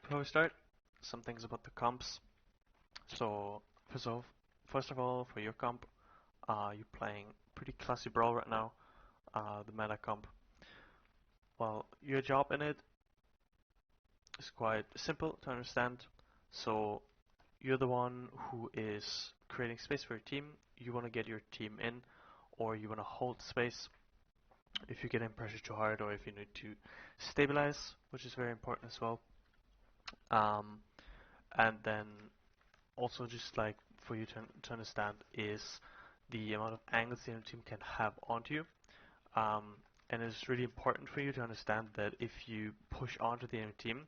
Before we start, some things about the comps. So, first of all, for your comp, you're playing pretty classy brawl right now, the meta comp. Well, your job in it is quite simple to understand. So, you're the one who is creating space for your team. You want to get your team in, or you want to hold space if you're getting pressure too hard, or if you need to stabilize, which is very important as well. Um, and then also just like for you to understand is the amount of angles the enemy team can have onto you. Um, and it's really important for you to understand that if you push onto the enemy team,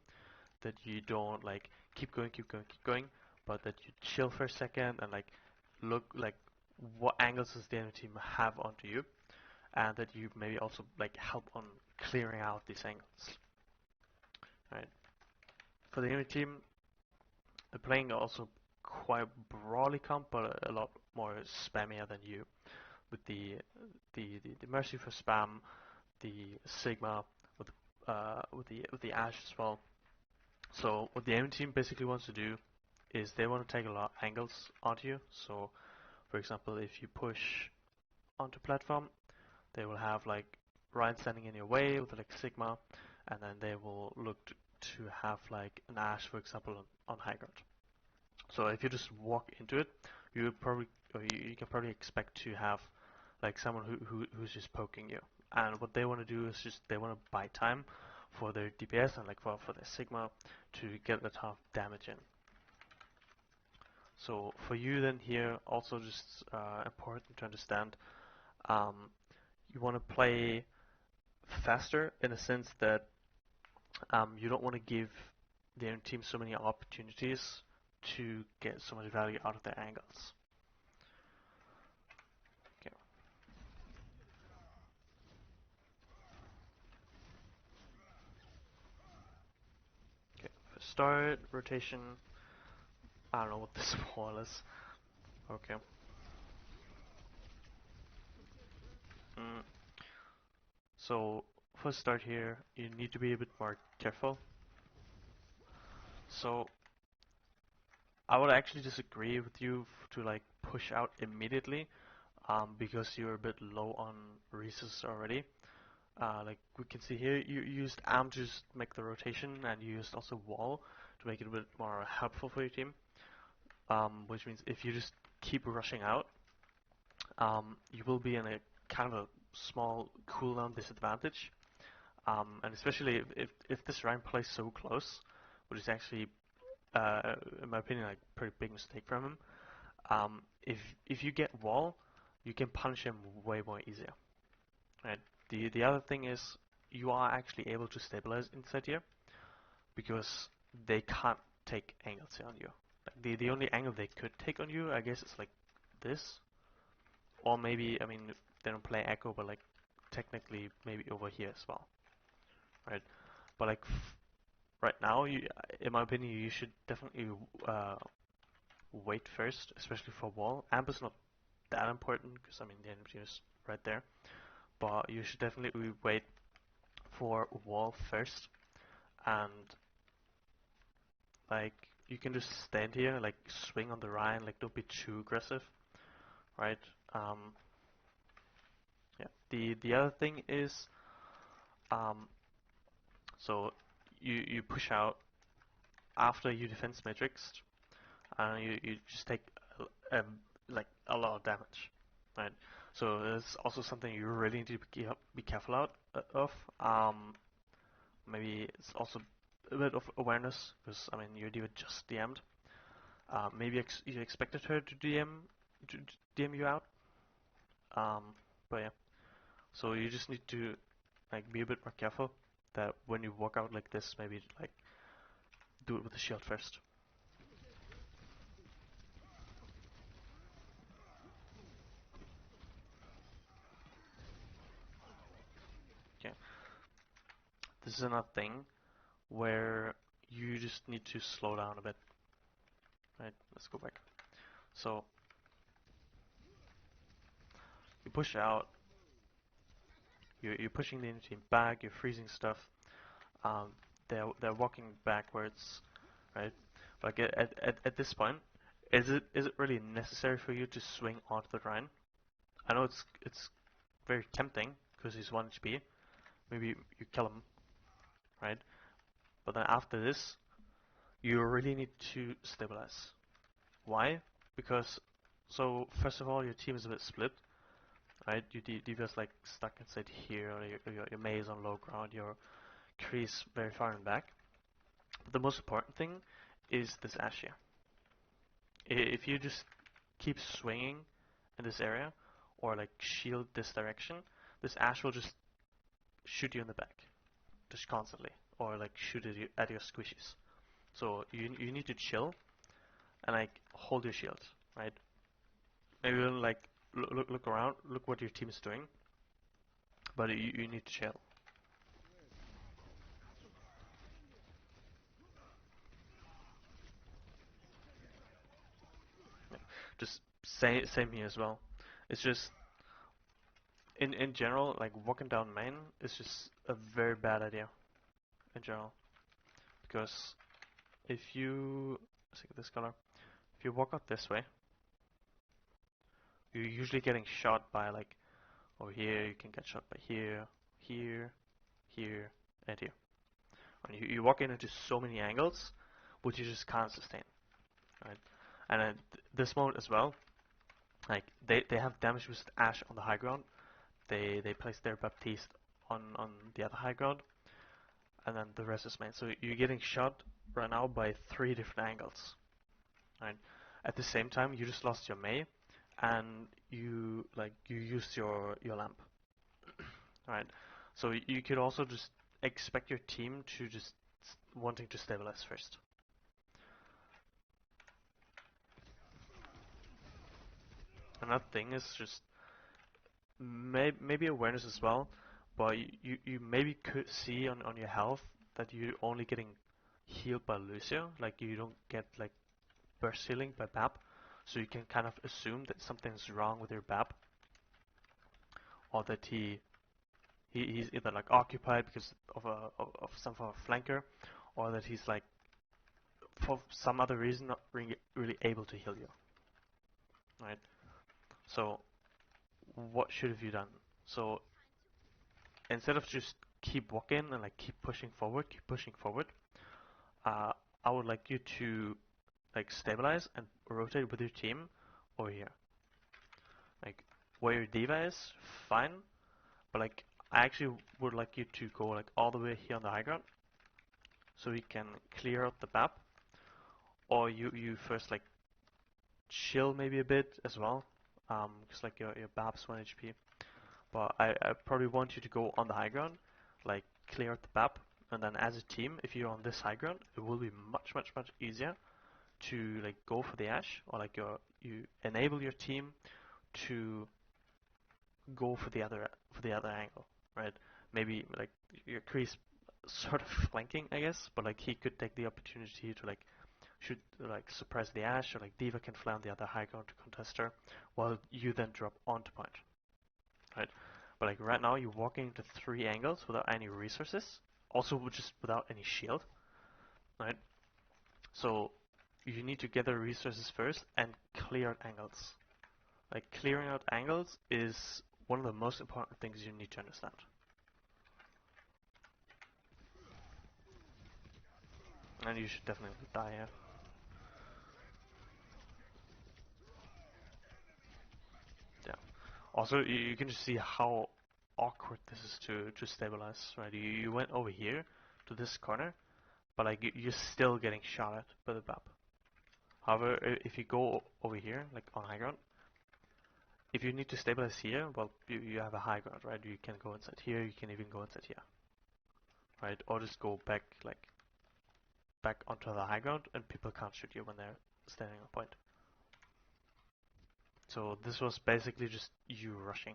that you don't like keep going, keep going, but that you chill for a second and like look like what angles does the enemy team have onto you, and that you maybe also like help on clearing out these angles. Right. For the enemy team, they're playing also quite broadly comp, but a lot more spammier than you, with the Mercy for spam, the Sigma with the Ash as well. So what the enemy team basically wants to do is they want to take a lot of angles onto you. So for example, if you push onto platform, they will have like Ryan standing in your way with like Sigma, and then they will look to have like an Ash, for example, on high ground. So if you just walk into it, you probably you can probably expect to have like someone who's just poking you. And what they want to do is just they want to buy time for their DPS and like for their Sigma to get a ton of damage in. So for you then here also just important to understand, um, you want to play faster in a sense that you don't want to give the enemy team so many opportunities to get so much value out of their angles. Okay. Okay. For start rotation, I don't know what this wall is. Okay. Mm. So for start here, you need to be a bit more careful. So I would actually disagree with you to like push out immediately, because you're a bit low on resources already. Like we can see here, you used Am to just make the rotation, and you used also Wall to make it a bit more helpful for your team. Which means if you just keep rushing out, you will be in a kind of a small cooldown disadvantage. And especially if this Ryan plays so close, which is actually, in my opinion, like pretty big mistake from him. If you get Wall, you can punish him way more easier. Right. The other thing is you are actually able to stabilize inside here because they can't take angles here on you. Like the only angle they could take on you, I guess, is like this, or maybe I mean they don't play Echo, but like technically maybe over here as well, right? But like right now, in my opinion, you should definitely wait first, especially for Wall. Amp is not that important because I mean the enemy is right there, but you should definitely wait for Wall first, and like you can just stand here, like swing on the Ryan, like don't be too aggressive, right? Um, yeah. The other thing is, um, so you push out after you defense matrix, and you just take like a lot of damage, right? So there's also something you really need to be careful of. Maybe it's also a bit of awareness because I mean your diva just DM'd. Maybe you expected her to DM you out. But yeah, so you just need to like be a bit more careful that when you walk out like this, maybe like do it with the shield first. Okay, this is another thing where you just need to slow down a bit. Right, let's go back. So you push out, you're pushing the enemy team back, you're freezing stuff. They're walking backwards, right? Like at this point, is it really necessary for you to swing onto the Rhine? I know it's very tempting because he's 1 HP. Maybe you kill him, right? But then after this, you really need to stabilize. Why? Because so first of all, your team is a bit split, right? You just like stuck inside here, or your Mei is on low ground, your Kreese very far in back. But the most important thing is this Ashe here. If you just keep swinging in this area, or like shield this direction, this Ashe will just shoot you in the back, just constantly, or like shoot at your squishies. So you need to chill and like hold your shield, right? Maybe like look around, look what your team is doing, but you need to chill. Yeah. Just same here as well. It's just in general, like walking down main is just a very bad idea in general, because if you let's take this color, if you walk out this way, you're usually getting shot by like over here. You can get shot by here, here, here, and here. And you walk into so many angles, which you just can't sustain, right? And at this mode as well, like they have damage boosted Ashe on the high ground. They place their Baptiste on the other high ground, and then the rest is main. So you're getting shot right now by 3 different angles, right? At the same time, you just lost your Mei, and you used your lamp, right? So you could also just expect your team to just wanting to stabilize first. Another thing is just maybe awareness as well, but you maybe could see on your health that you're only getting healed by Lucio, like you don't get like burst healing by Bap, so you can kind of assume that something's wrong with your Bap, or that he's either like occupied because of some form of flanker, or that he's like for some other reason not really able to heal you, right? So what should have you done? So instead of just keep walking and like keep pushing forward, uh, I would like you to like stabilize and rotate with your team over here. Like where your diva is, fine, but like I actually would like you to go like all the way here on the high ground, so we can clear out the map. Or you first like chill maybe a bit as well, because like your BAP's 1 HP. But I probably want you to go on the high ground, like clear out the BAP, and then as a team, if you're on this high ground, it will be much easier to like go for the Ashe, or like you enable your team to go for the other angle, right? Maybe like your Kreese sort of flanking, I guess, but like he could take the opportunity to like should like suppress the Ashe, or like Diva can fly on the other high ground to contest her, while you then drop onto point, right? But like right now, you're walking into 3 angles without any resources, also just without any shield, right? So you need to gather resources first and clear out angles. Like clearing out angles is one of the most important things you need to understand. And you should definitely die here. Yeah. Also, you can just see how awkward this is to stabilize, right? You went over here to this corner, but like you're still getting shot at by the BAP. However, if you go over here, like on high ground, if you need to stabilize here, well, you have a high ground, right? You can go inside here, you can even go inside here, right? Or just go back, like, back onto the high ground, and people can't shoot you when they're standing on point. So this was basically just you rushing.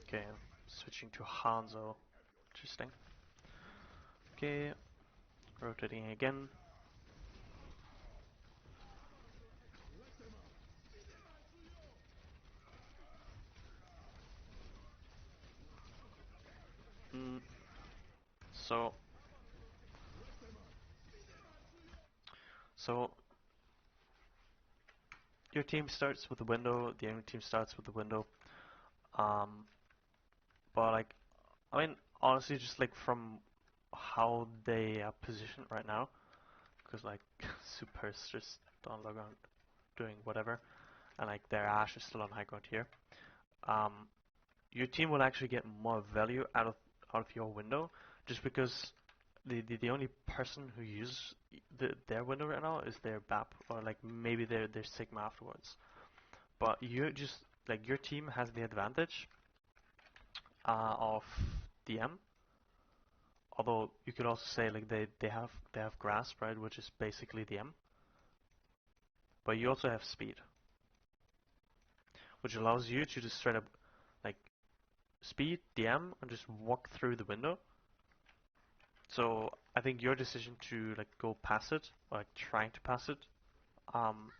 Okay, switching to Hanzo. Interesting. Okay, rotating again. So so your team starts with the window, the enemy team starts with the window. Um, but like, I mean, honestly, just like from how they are positioned right now, because like Super's just on low ground doing whatever, and like their Ash is still on high ground here. Um, your team will actually get more value out of your window, just because the only person who uses their window right now is their BAP, or like maybe their Sigma afterwards. But you just like your team has the advantage of DM. Although you could also say like they have grasp, right, which is basically DM. But you also have speed, which allows you to just straight up like speed DM and just walk through the window. So I think your decision to like go past it, or like trying to pass it,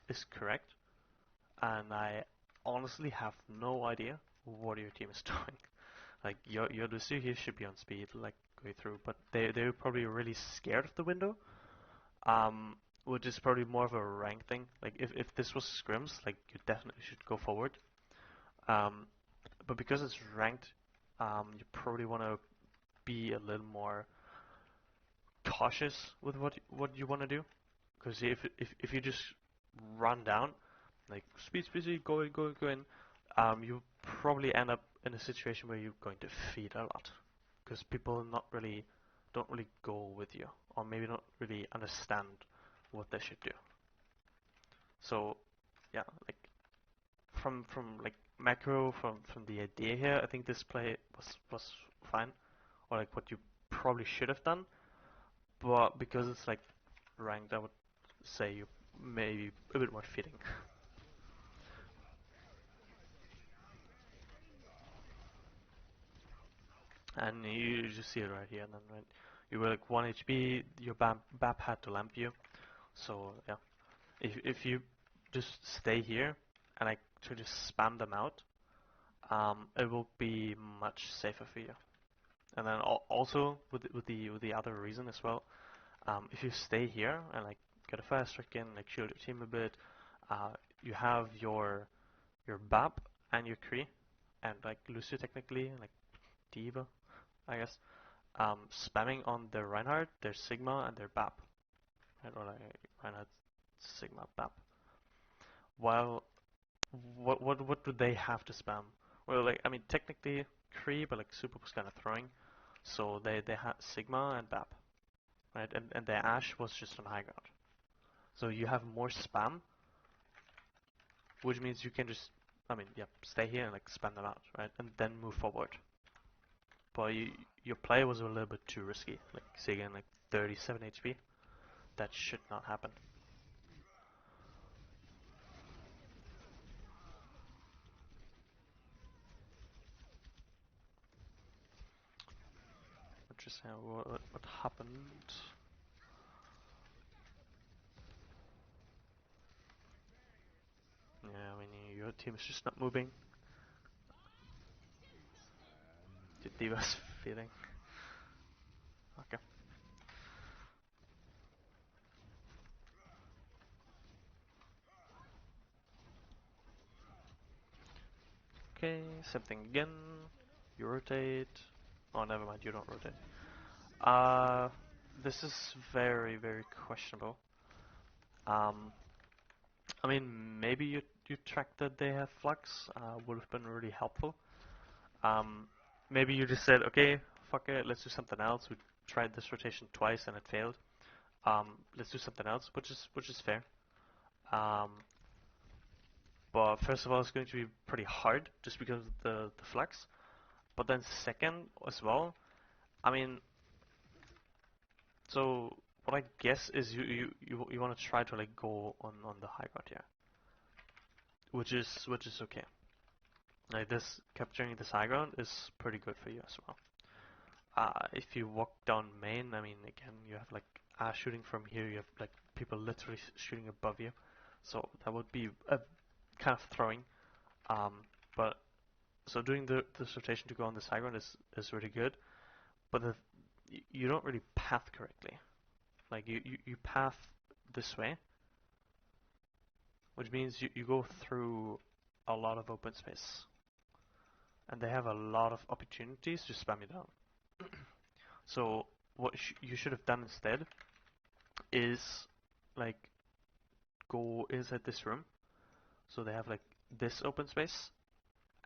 is correct. And I honestly have no idea what your team is doing. Like your Lucio here should be on speed, like going through, but they're probably really scared of the window. Um, which is probably more of a rank thing. Like if this was scrims, like you definitely should go forward. Um, but because it's ranked, you probably want to be a little more cautious with what you want to do. Because if you just run down, like speed, go in, you probably end up in a situation where you're going to feed a lot, because people don't really go with you, or maybe don't really understand what they should do. So yeah, like from like macro from the idea here, I think this play was fine, or like what you probably should have done. But because it's like ranked, I would say you maybe a bit more fitting. And you just see it right here. And then right, you were like 1 HP, your BAP had to lamp you. So yeah, if you just stay here and like to just spam them out, it will be much safer for you. And then also with the other reason as well, if you stay here and like get a fast trick in, like shield your team a bit, you have your BAP and your Kree, and like Lucio technically, like Diva, I guess, spamming on their Reinhardt, their Sigma, and their BAP, right? Or like Reinhardt, Sigma, BAP. While what do they have to spam? Well, like I mean technically Kree, but like Super was kind of throwing, so they had Sigma and BAP, right? And their Ash was just on high ground. So you have more spam, which means you can just, I mean, yeah, stay here and like spam them out, right? And then move forward. But your play was a little bit too risky. Like, say again, like 37 HP. That should not happen. Interesting. What happened? Yeah, I mean, your team is just not moving. The Diva's feeling. Okay. Okay, same thing again. You rotate. Oh, never mind, you don't rotate. Uh, this is very, very questionable. Um, I mean, maybe you tracked that they have flux, would have been really helpful. Um, maybe you just said, okay, fuck it, let's do something else. We tried this rotation twice and it failed. Let's do something else, which is fair. Um, but first of all, it's going to be pretty hard just because of the flux. But then second as well, I mean, so what I guess is you want to try to like go on the high ground here, which is okay. Like this capturing this high ground is pretty good for you as well. If you walk down main, I mean, again, you have like shooting from here. You have like people literally shooting above you, so that would be a kind of throwing. Um, but so doing this rotation to go on this high ground is really good. But you don't really path correctly. Like you path this way, which means you go through a lot of open space, and they have a lot of opportunities to spam you down. So what you should have done instead is like go inside this room. So they have like this open space,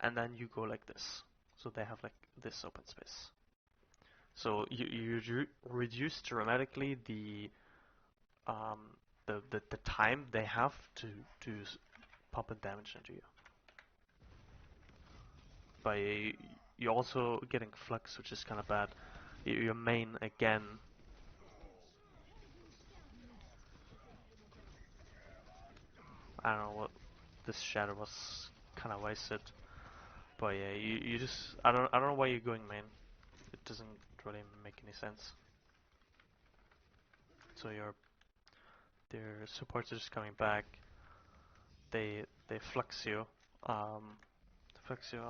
and then you go like this. So they have like this open space. So you reduce dramatically the time they have to pump in damage into you. But you're also getting flux, which is kind of bad. Your main again. I don't know what this shadow was kind of wasted. But yeah, you just I don't know why you're going main. It doesn't really make any sense. So their supports are just coming back. They flux you. Flux you.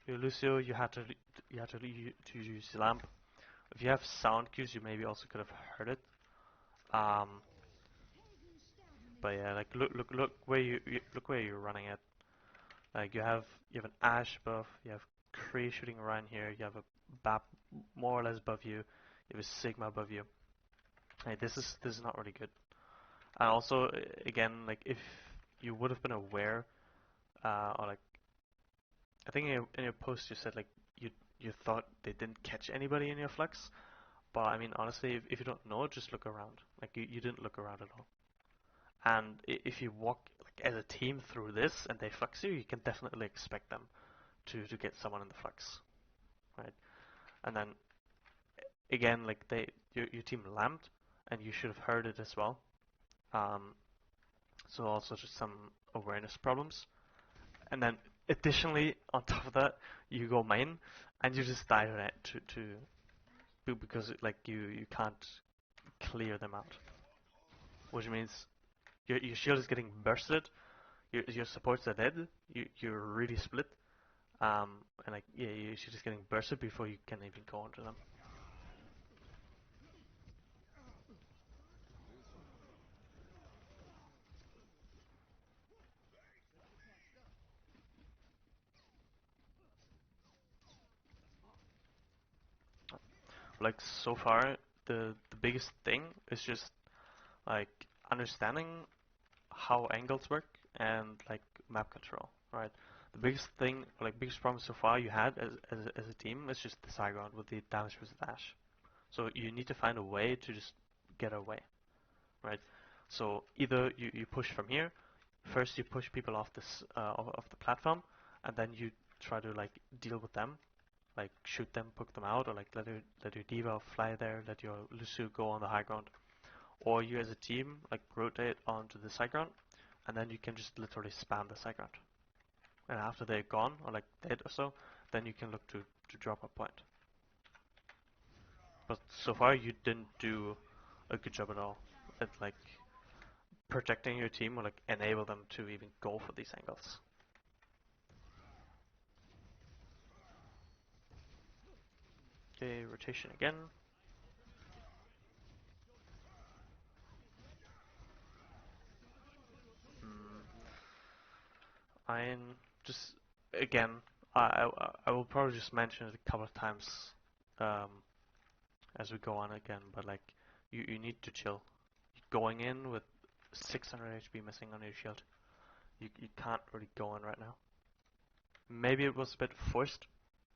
You Lucio, to use lamp. If you have sound cues, you maybe also could have heard it. Um, but yeah, like look where look where you're running at. Like you have an Ash buff, you have Kree shooting around here, you have a Bap more or less above you, you have a Sigma above you. Like this is not really good. And also again, like if you would have been aware, or like I think in your post you said like you thought they didn't catch anybody in your flex, but I mean honestly, if you don't know, just look around. Like you didn't look around at all. And if you walk like as a team through this and they flex you, you can definitely expect them to get someone in the flex, right? And then again, like your team lamped, and you should have heard it as well. Um, so also just some awareness problems. And then additionally, on top of that, you go main, and you just die to because like you can't clear them out, which means your shield is getting bursted, your supports are dead, you're really split, and like yeah, your shield is getting bursted before you can even go onto them. Like so far, the biggest thing is just like understanding how angles work and like map control, right? The biggest thing, like biggest problem so far you had as a team is just the side ground with the damage versus dash. So you need to find a way to just get away, right? So either you push from here, first you push people off this off the platform, and then you try to like deal with them, like shoot them, poke them out, or like let your diva fly there, let your Lucio go on the high ground, or you as a team like rotate onto the side ground, and then you can just literally spam the side ground. And after they're gone or like dead or so, then you can look to drop a point. But so far you didn't do a good job at all at like protecting your team or like enable them to even go for these angles. Okay, rotation again. Mm, I'm just again. I will probably just mention it a couple of times um, as we go on again, but like you need to chill. Going in with 600 HP missing on your shield, you can't really go in right now. Maybe it was a bit forced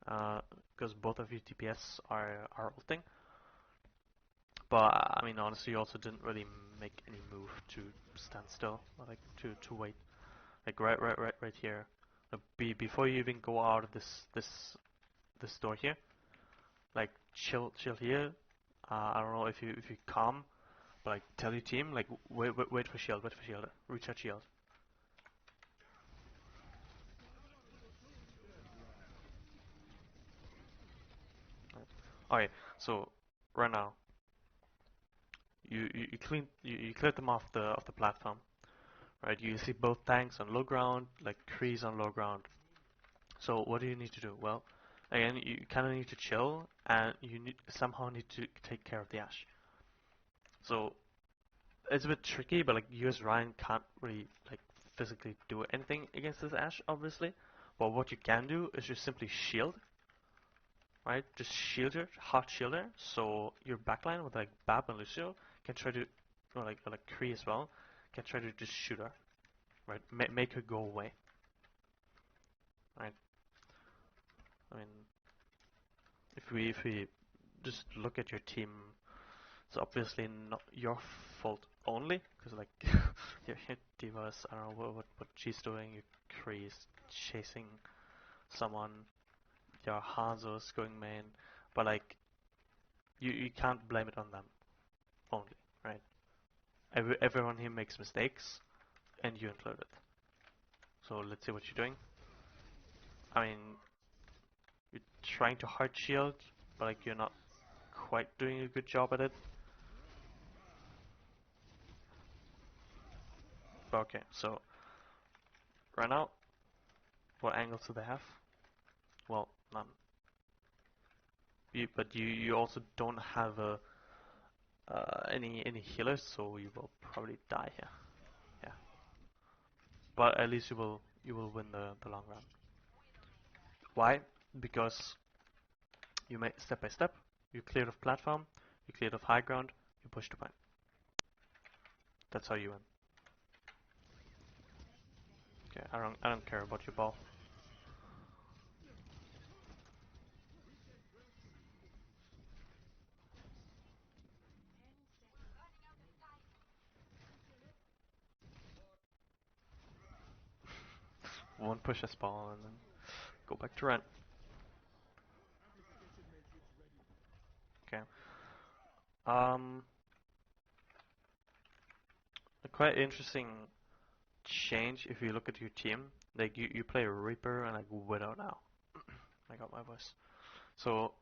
because both of your DPS are ulting, but I mean honestly, you also didn't really make any move to stand still, like to wait, like right here. Before you even go out of this door here, like chill here. I don't know if you calm, but like tell your team like wait for shield, recharge shield. Right. Okay, so right now you cleared them off the platform, right? You see both tanks on low ground, like Kree's on low ground. So what do you need to do? Well, Again, you kind of need to chill, and you somehow need to take care of the Ashe. So it's a bit tricky, but like you as Ryan can't really like physically do anything against this Ashe, obviously. But what you can do is just simply shield, right? Just shield her, hot shield her, so your backline with like Bab and Lucio can try to, or like Kree as well, can try to just shoot her, right? Make her go away, right? I mean, if we just look at your team, it's obviously not your fault only, because like your Divas, I don't know what she's doing. Your Kree is chasing someone. Your Hanzo's going main, but like you can't blame it on them only, right? Everyone here makes mistakes, and you included. So let's see what you're doing. I mean, you're trying to hard shield, but like you're not quite doing a good job at it. Okay, so right now, what angles do they have? Well, none. But you also don't have any healers, so you will probably die here. Yeah, but at least you will win the long run. Why? Because you make step by step. You clear the platform, you clear the high ground, you push the point. That's how you win. Okay, I don't care about your ball. One push a ball and then go back to rent. Okay. Um, a quite interesting change if you look at your team. Like you play a Reaper and like Widow now. I got my voice. So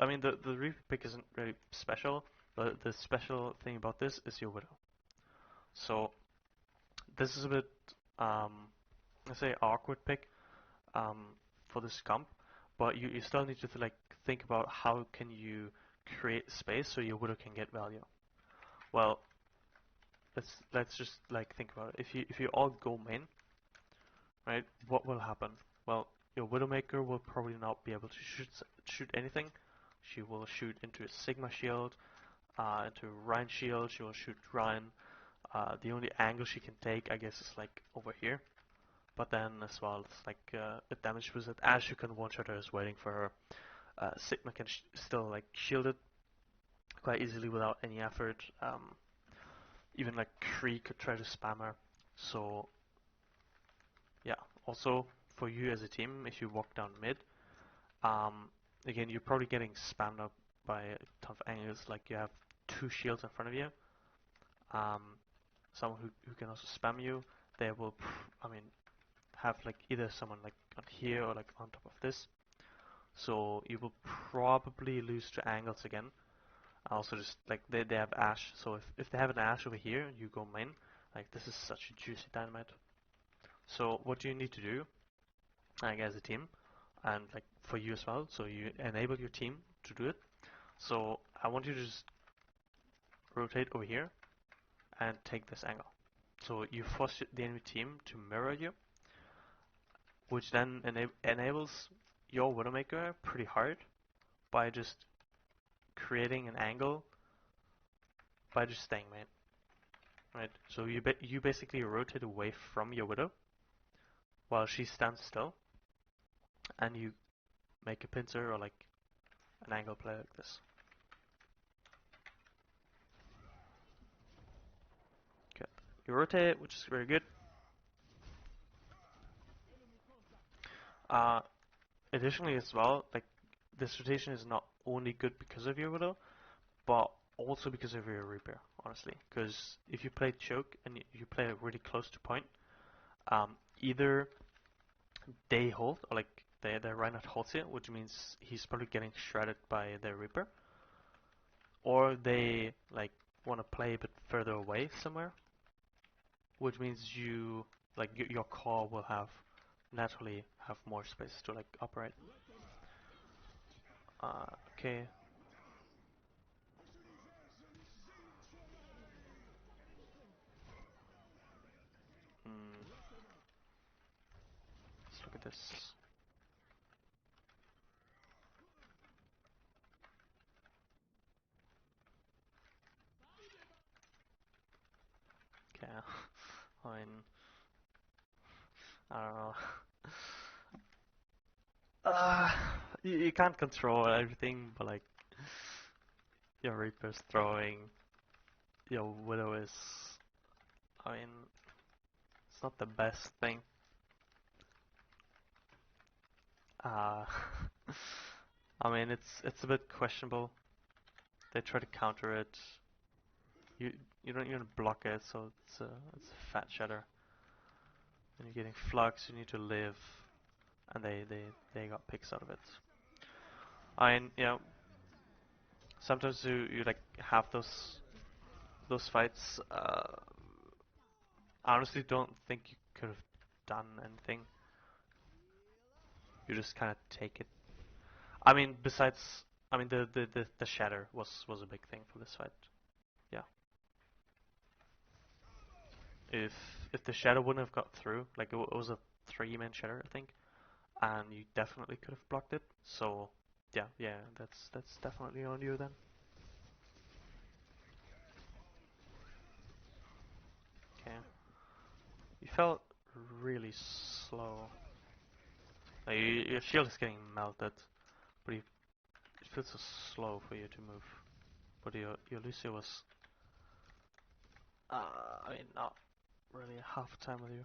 I mean the Reaper pick isn't really special, but the special thing about this is your Widow. So this is a bit let's say awkward pick um, for this comp, but you still need to like think about how can you create space so your Widow can get value. Well, let's just like think about it. If you all go main, right? What will happen? Well, your Widowmaker will probably not be able to shoot anything. She will shoot into a Sigma shield, into a Rhine shield. She will shoot Rhine. The only angle she can take, I guess, is like over here. But then as well, it's like a damage wizard. As you can one-shot her is waiting for her. Sigma can still like shield it quite easily without any effort. Even like Kree could try to spam her. So yeah. Also for you as a team, if you walk down mid, um, again you're probably getting spammed up by a ton of angles. Like you have two shields in front of you. Um, someone who can also spam you. They will, I mean, have like either someone like on here or like on top of this. So you will probably lose to angles again. Also just like they have Ashe, so if they have an Ashe over here, you go main. Like this is such a juicy dynamite. So what you need to do, like as a team, and like for you as well, so you enable your team to do it. So I want you to just rotate over here and take this angle. So you force the enemy team to mirror you, which then enables your Widowmaker pretty hard by just creating an angle by just staying main. Right, so you basically rotate away from your Widow while she stands still, and you make a pincer or like an angle play like this. Okay, you rotate, which is very good. Uh, Additionally, as well, like this rotation is not only good because of your Widow, but also because of your Reaper. Honestly, because if you play choke and you play it really close to point, either they hold or like their Reinhardt holds it, which means he's probably getting shredded by their Reaper, or they like want to play a bit further away somewhere, which means you like your core will have naturally have more space to like operate. Okay. Hmm. Let's look at this. Okay. I mean, I don't know. Uh, you can't control everything, but like your Reaper's throwing, your Widow is. I mean, it's not the best thing. Uh, I mean, it's a bit questionable. They try to counter it. You you don't even block it, so it's a fat shatter. And you're getting flux. You need to live, and they got picks out of it. I mean, you know, sometimes you like have those fights. I honestly don't think you could have done anything. You just kind of take it. I mean, besides, I mean the shatter was a big thing for this fight. Yeah. If if the shatter wouldn't have got through, like it was a three-man shatter, I think, and you definitely could have blocked it. So yeah, that's definitely on you then. Okay. You felt really slow. Like, your shield is getting melted, but it feels so slow for you to move. But your Lucio was, I mean, not really half time with you.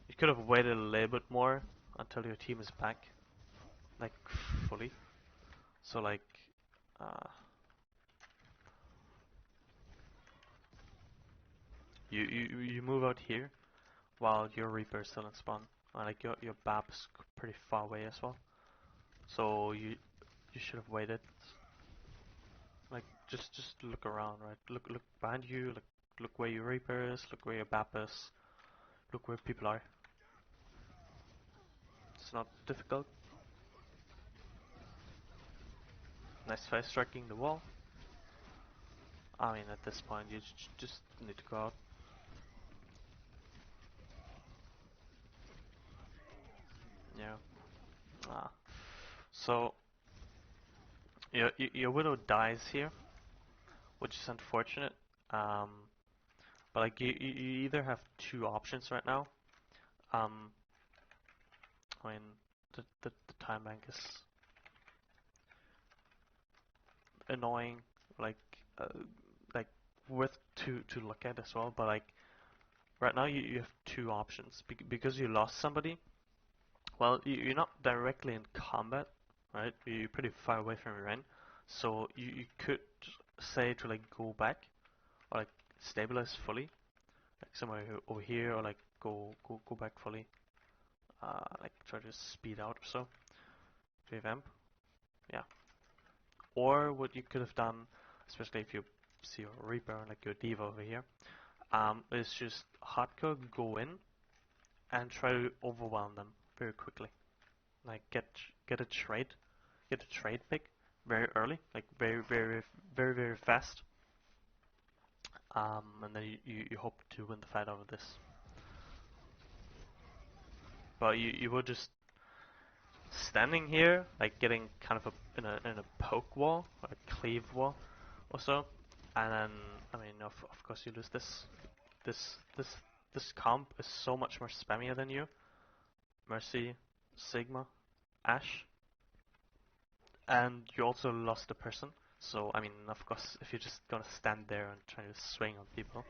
You could have waited a little bit more until your team is back, like fully. So like, uh, you move out here while your Reaper is still in spawn. Like your BAP is pretty far away as well. So you should have waited. Like just look around, right? Look behind you. Look where your Reaper is. Look where your BAP is. Look where people are. It's not difficult. Nice face striking the wall. I mean, at this point, you just need to go out. Yeah. Ah. So your widow dies here, which is unfortunate. Um, but like you either have two options right now. Um, I mean, the time bank is annoying, like uh, like worth to look at as well. But like right now, you have two options because you lost somebody. Well, you're not directly in combat, right? You're pretty far away from your end, so you could say to like go back or like stabilize fully, like somewhere over here, or like go back fully, like try to speed out or so, revamp, yeah. Or what you could have done, especially if you see your Reaper, like your Diva over here, is just hardcore go in and try to overwhelm them very quickly. Like get a trade, get a trade pick very early, like very fast, and then you hope to win the fight out of this. But you were just standing here, like getting kind of in a poke wall, or a cleave wall, or so, and then I mean of course you lose this. This this this comp is so much more spammier than you. Mercy, Sigma, Ash, and you also lost a person. So I mean, of course, if you're just gonna stand there and try to swing on people,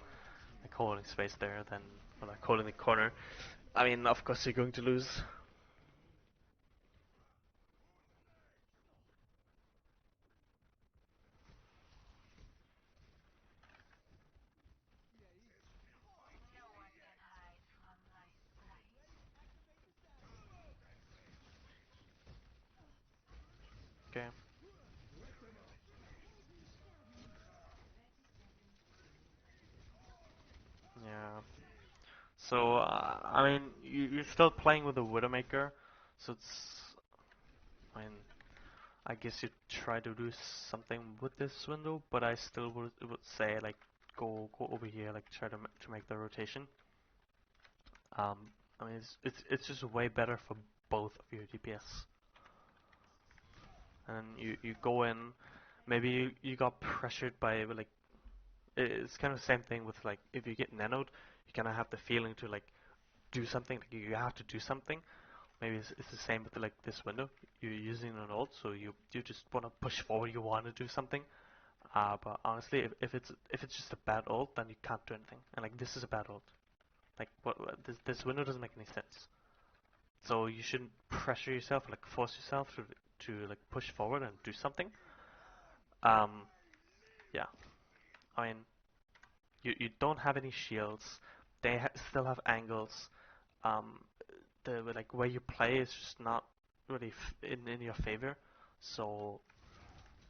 like holding space there, then or like holding the corner, I mean, of course you're going to lose. Okay. Yeah. So I mean, you're still playing with the Widowmaker, so it's I mean, I guess you try to do something with this window, but I still would say like go over here, like try to make the rotation. Um, I mean, it's just way better for both of your DPS. And you go in, maybe you got pressured by like it's kind of the same thing with like if you get nanoed, you kind of have the feeling to like do something. Like you have to do something. Maybe it's the same with like this window. You're using an ult, so you just want to push forward. You want to do something. But honestly, if it's just a bad ult, then you can't do anything. And like this is a bad ult. Like this window doesn't make any sense. So you shouldn't pressure yourself, like force yourself to like push forward and do something. Um, yeah. I mean, you don't have any shields. They still have angles. Um, the like where you play is just not really in your favor. So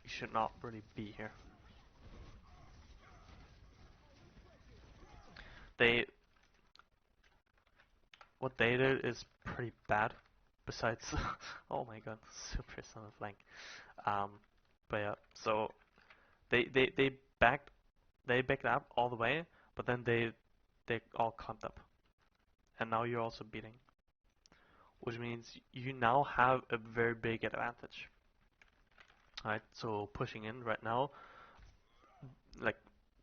you should not really be here. They What they did is pretty bad. Besides, oh my god, super on the flank. Um, but yeah, so they backed they backed up all the way, but then they all clumped up, and now you're also beating, which means you now have a very big advantage. Alright, so pushing in right now, like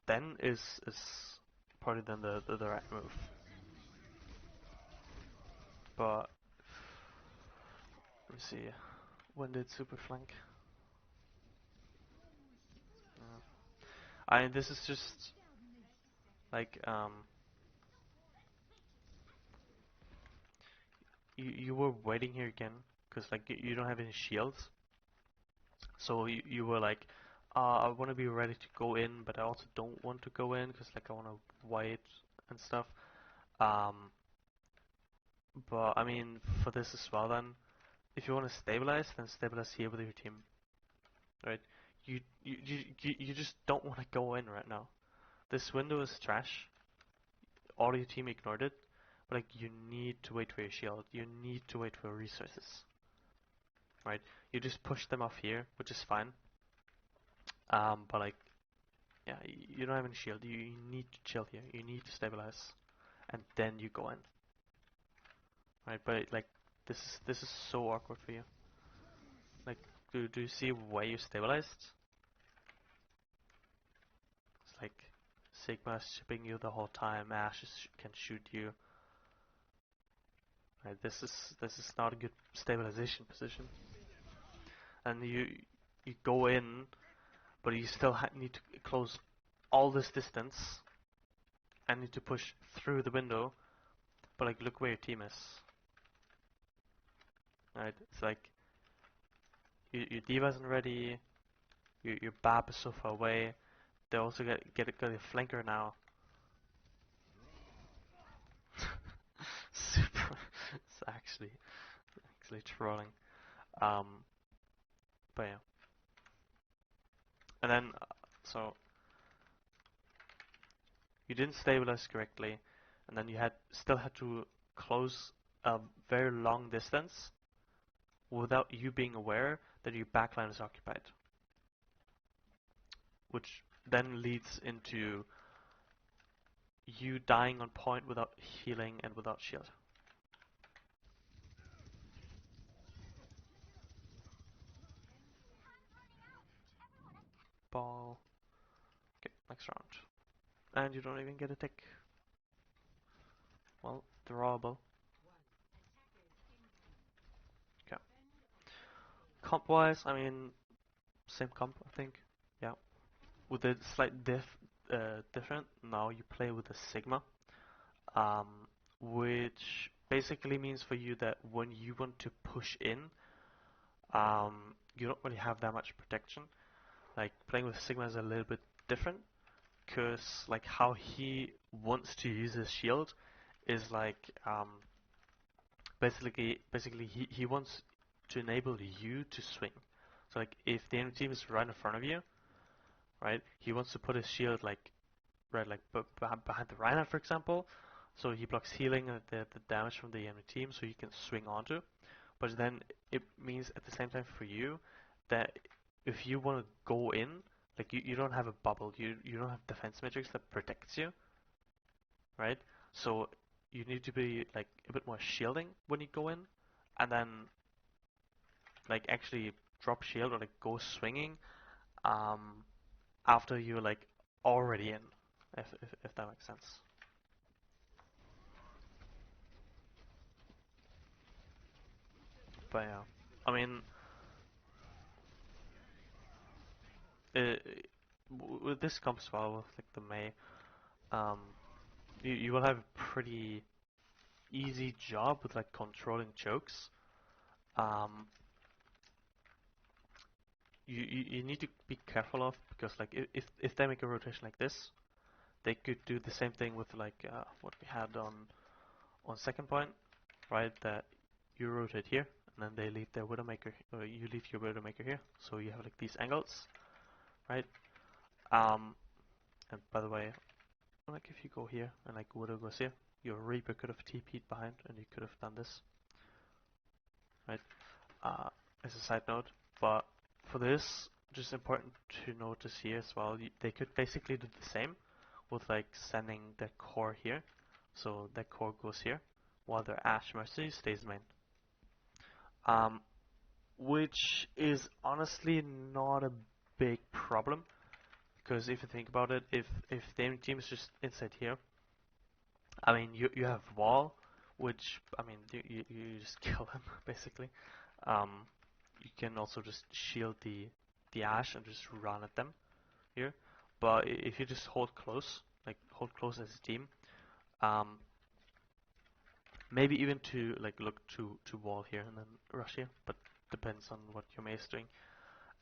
then is probably then the right move. But let me see, when did super flank? I mean, this is just like you were waiting here again because like you don't have any shields, so you were like, I want to be ready to go in, but I also don't want to go in because like I want to wait and stuff. Um, but I mean, for this as well, then if you want to stabilize, then stabilize here with your team, right? You just don't want to go in right now. This window is trash. All your team ignored it, but like you need to wait for your shield. You need to wait for resources, right? You just push them off here, which is fine. But like, yeah, you don't have any shield. You need to chill here. You need to stabilize, and then you go in, right? But like, this is so awkward for you. Like, do you see why you stabilized? It's like Sigma is shipping you the whole time. Ash can shoot you. Right? This is not a good stabilization position. And you go in, but you still need to close all this distance and need to push through the window. But like, look where your team is. Right? It's like your D.Va isn't ready. Your BAP is so far away. They also get a flanker now. Super. It's actually trolling. Um, but yeah. And then so you didn't stabilize correctly, and then you still had to close a very long distance without you being aware that your backline is occupied, which then leads into you dying on point without healing and without shield. Ball. Okay, next round. And you don't even get a tick. Well, drawable. Okay. Comp wise, I mean, same comp, I think. Yeah. With a slight different. Now you play with a Sigma, um, which basically means for you that when you want to push in, you don't really have that much protection. Like playing with Sigma is a little bit different, because like how he wants to use his shield is like basically he wants to enable you to swing. So like if the enemy team is right in front of you, right, he wants to put his shield like right like behind the Reinhardt, for example, so he blocks healing and the damage from the enemy team, so he can swing onto. but then it means at the same time for you that if you want to go in, like you don't have a bubble, you don't have defense matrix that protects you, right? So you need to be like a bit more shielding when you go in, and then like actually drop shield or like go swinging um, after you're like already in, if that makes sense. But yeah, I mean, uh, with this comes well with like the May, um, you will have a pretty easy job with like controlling chokes. Um, you need to be careful of because like if they make a rotation like this, they could do the same thing with like what we had on second point, right? That you rotate here and then they leave their Widowmaker, or you leave your Widowmaker here, so you have like these angles, right? Um, and by the way, like if you go here and like Widow goes here, your Reaper could have TP'd behind and you could have done this, right? As a side note, but for this, just important to notice here as well, they could basically do the same with like sending their core here, so their core goes here, while their Ash Mercy stays main. Which is honestly not a big problem, because if you think about it, if the team is just inside here, I mean you have wall, which I mean you just kill them basically. Um, you can also just shield the Ash and just run at them here. But if you just hold close, like hold close as a team, um, maybe even to like look to wall here and then rush here, but depends on what your Mei is doing.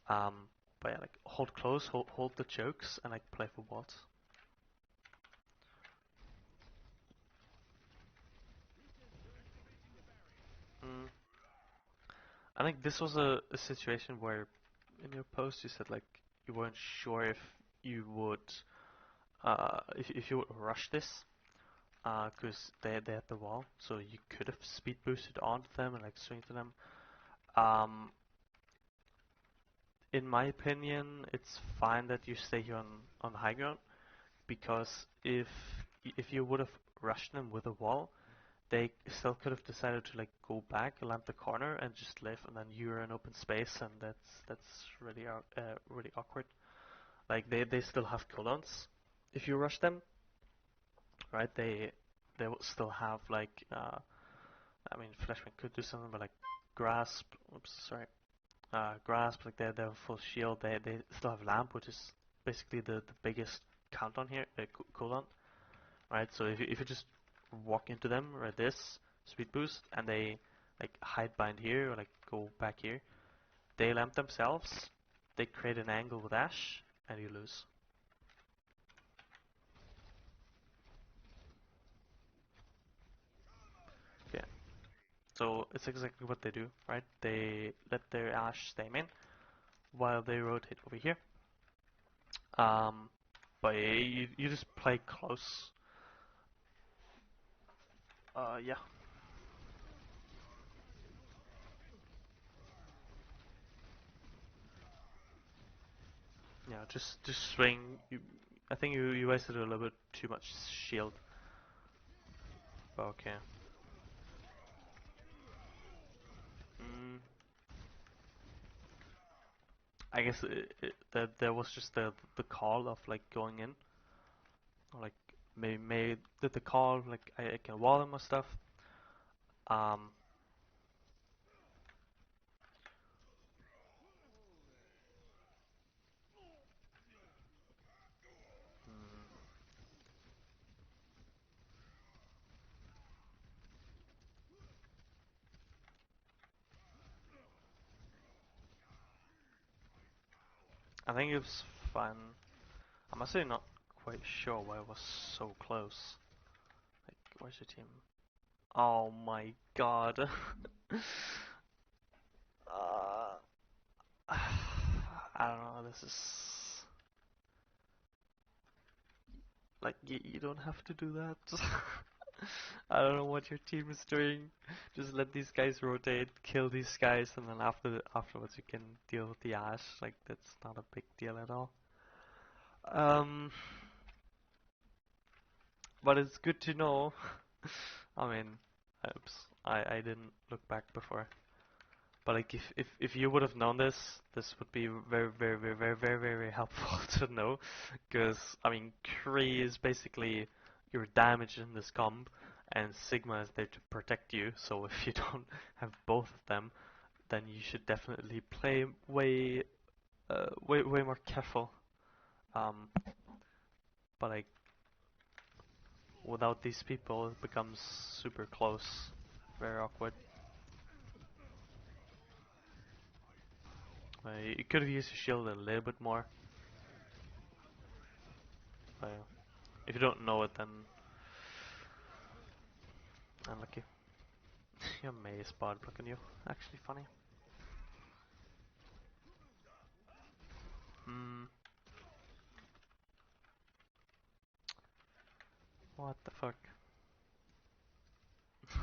Um, but yeah, like hold close, hold the chokes, and like play for walls. Mm, I think this was a situation where in your post you said like you weren't sure if you would if you would rush this because they had the wall, so you could have speed boosted onto them and like swing to them. Um, in my opinion, it's fine that you stay here on high ground because if you would have rushed them with a wall, they still could have decided to like go back, land the corner, and just live, and then you're in open space, and that's really really awkward. Like they still have cooldowns. If you rush them, right? They will still have like I mean Flashman could do something, but like grasp. Oops, sorry. Grasp, like they have full shield. They still have lamp, which is basically the biggest cooldown here, cooldown, right? So if you just walk into them right this speed boost and they like hide behind here or like go back here, they lamp themselves, they create an angle with Ash, and you lose. Yeah. So it's exactly what they do, right? They let their Ash stay main while they rotate over here. Um, but you just play close. Yeah. Yeah, just swing. I think you wasted a little bit too much shield. But okay. Mm, I guess that there was just the call of like going in, or like maybe did the call like I can wall him or stuff. Um, mm, I think it was fun. I'm actually not quite sure why it was so close. Like, where's your team? Oh my god. uh, I don't know. This is like you don't have to do that. I don't know what your team is doing. Just let these guys rotate, kill these guys, and then afterwards you can deal with the Ash. Like that's not a big deal at all. Um, but it's good to know. I mean, oops, I didn't look back before. But like if you would have known this, this would be very helpful to know, because I mean Kree is basically your damage in this comp, and Sigma is there to protect you. So if you don't have both of them, then you should definitely play way more careful. Um, but like without these people, it becomes super close, very awkward. You could have used your shield a little bit more. If you don't know it, then unlucky. Your May spot blocking you. Actually funny. Hmm. What the fuck? Hmm.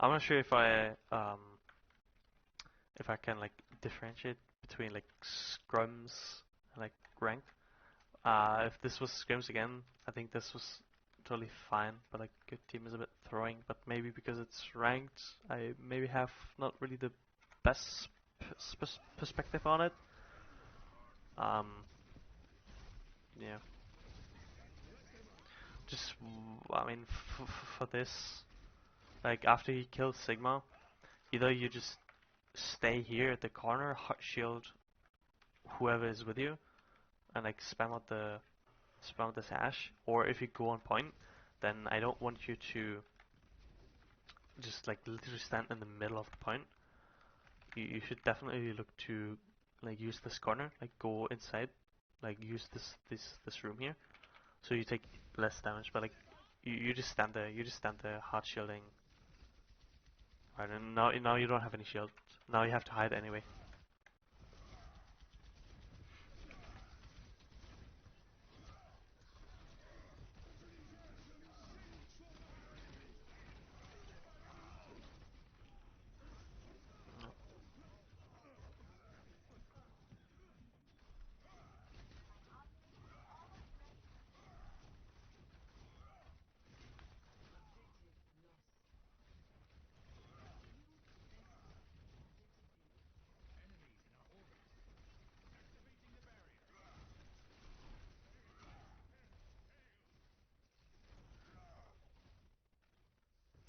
I'm not sure if I can like differentiate between like scrums and like ranked. If this was scrims again, I think this was totally fine. But like good team is a bit throwing. But maybe because it's ranked, I maybe have not really the best perspective on it. Um, yeah. Just, I mean, for this, like after he kills Sigma, either you just stay here at the corner, shield whoever is with you, and like spam out the sash, or if you go on point, then I don't want you to just like literally stand in the middle of the point. You should definitely look to like use this corner, like go inside, like use this room here, so you take less damage. But like you just stand there, hard shielding. Right, and now you don't have any shield. Now you have to hide anyway.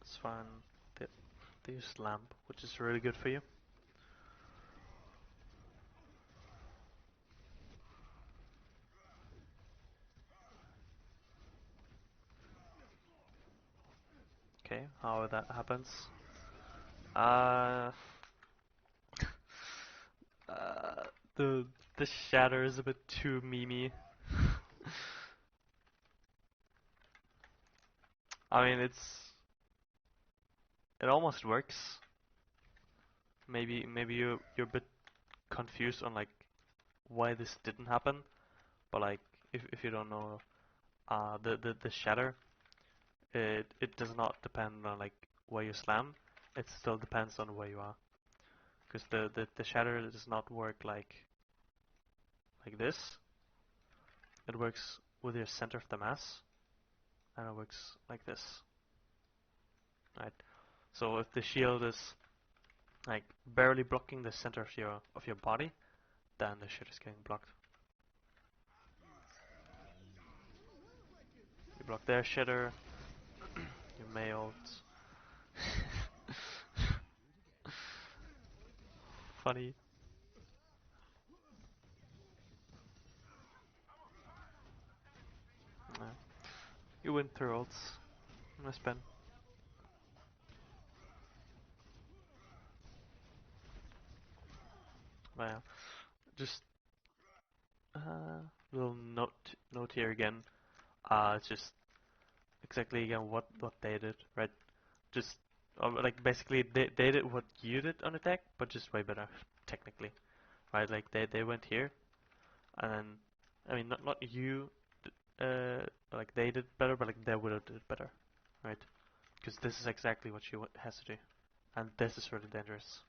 It's fine. They, they use lamp, which is really good for you. Okay, how that happens. Uh, uh, the the shatter is a bit too memey. I mean, it almost works. Maybe you're a bit confused on like why this didn't happen, but like if you don't know, the shatter, it does not depend on like where you slam. It still depends on where you are, because the shatter does not work like this. It works with your center of the mass, and it works like this, right? So if the shield is like barely blocking the center of your body, then the shit is getting blocked. You block their shitter, you may ult. Funny. Yeah. You win through ults. Nice pen. But yeah, just little note here again. It's just exactly again what they did, right? Just like basically they did what you did on attack, but just way better technically, right? Like they went here, and then I mean not you, like they did better, but like they would have did better, right? Because this is exactly what she has to do, and this is really dangerous.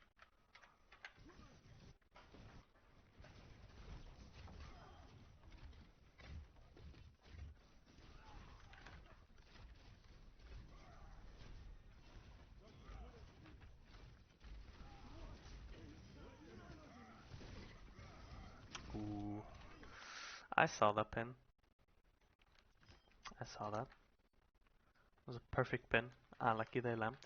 Ooh, I saw that pin. I saw that. It was a perfect pin. Lucky they lamped.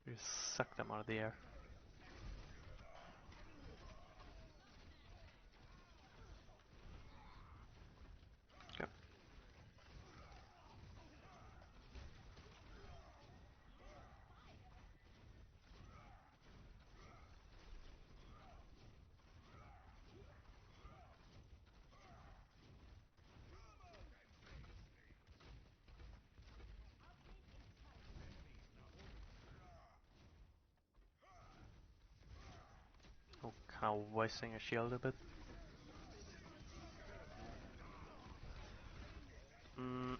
You suck them out of the air. Okay. Oh, kind of wasting a shield a bit. Mm,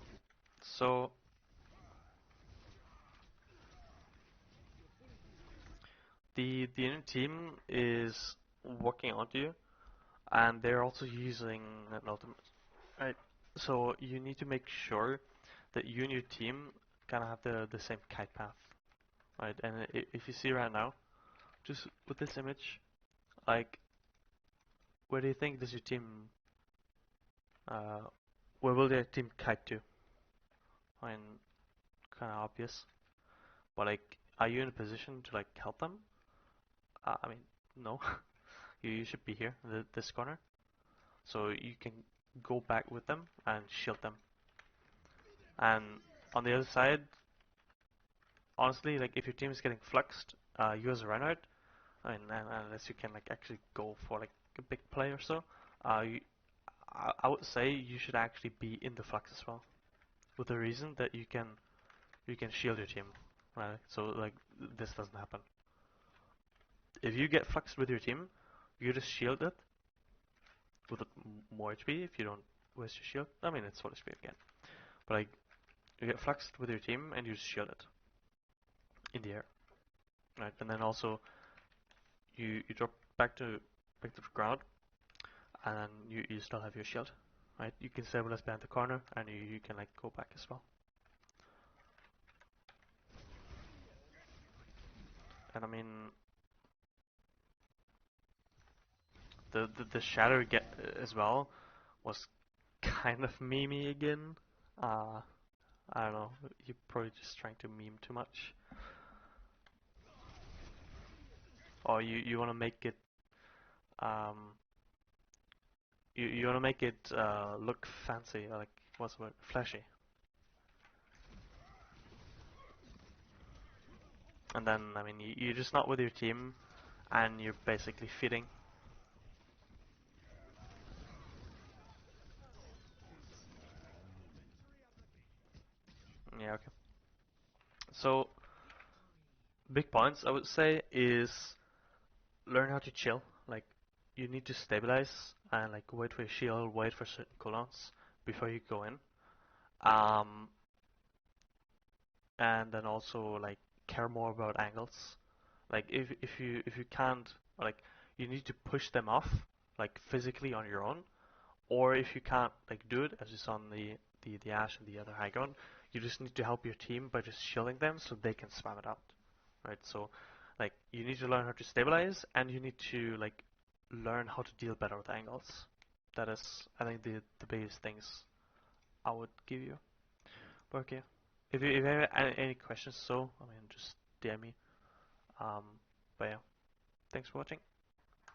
so the enemy team is walking onto you, and they're also using an ultimate, right? So you need to make sure that you and your team kind of have the same kite path, right? And if you see right now, just with this image, like, where do you think does your team, uh, where will their team kite to? I mean, kind of obvious, but like, are you in a position to like help them? I mean, no. You should be here, this corner, so you can go back with them and shield them. And on the other side, honestly, like if your team is getting fluxed, you as a Reinhardt, I mean, unless you can like actually go for like a big play or so, you, I would say you should actually be in the flux as well, with the reason that you can shield your team, right? So like this doesn't happen. If you get fluxed with your team, you just shield it with more HP if you don't waste your shield. I mean, it's full HP again, but like you get fluxed with your team and you just shield it in the air, right? And then also you drop back to the ground, and then you still have your shield, right? You can stabilize behind the corner, and you can like go back as well. And I mean, the shatter get as well was kind of memey again. Uh, I don't know. You're probably just trying to meme too much, or you want to make it um you want to make it look fancy, like what's the word? Flashy. And then I mean you're just not with your team, and you're basically feeding. Yeah, okay. So big points I would say is learn how to chill. Like you need to stabilize and like wait for your shield, wait for certain cooldowns before you go in. Um, and then also like care more about angles. Like if you can't, like you need to push them off like physically on your own, or if you can't like do it as is on the Ash and the other high ground, you just need to help your team by just shielding them so they can spam it out, right? So like you need to learn how to stabilize, and you need to like learn how to deal better with angles. That is, I think, the biggest things I would give you. But okay, if you have any questions, so I mean just DM me. Um, but yeah, thanks for watching.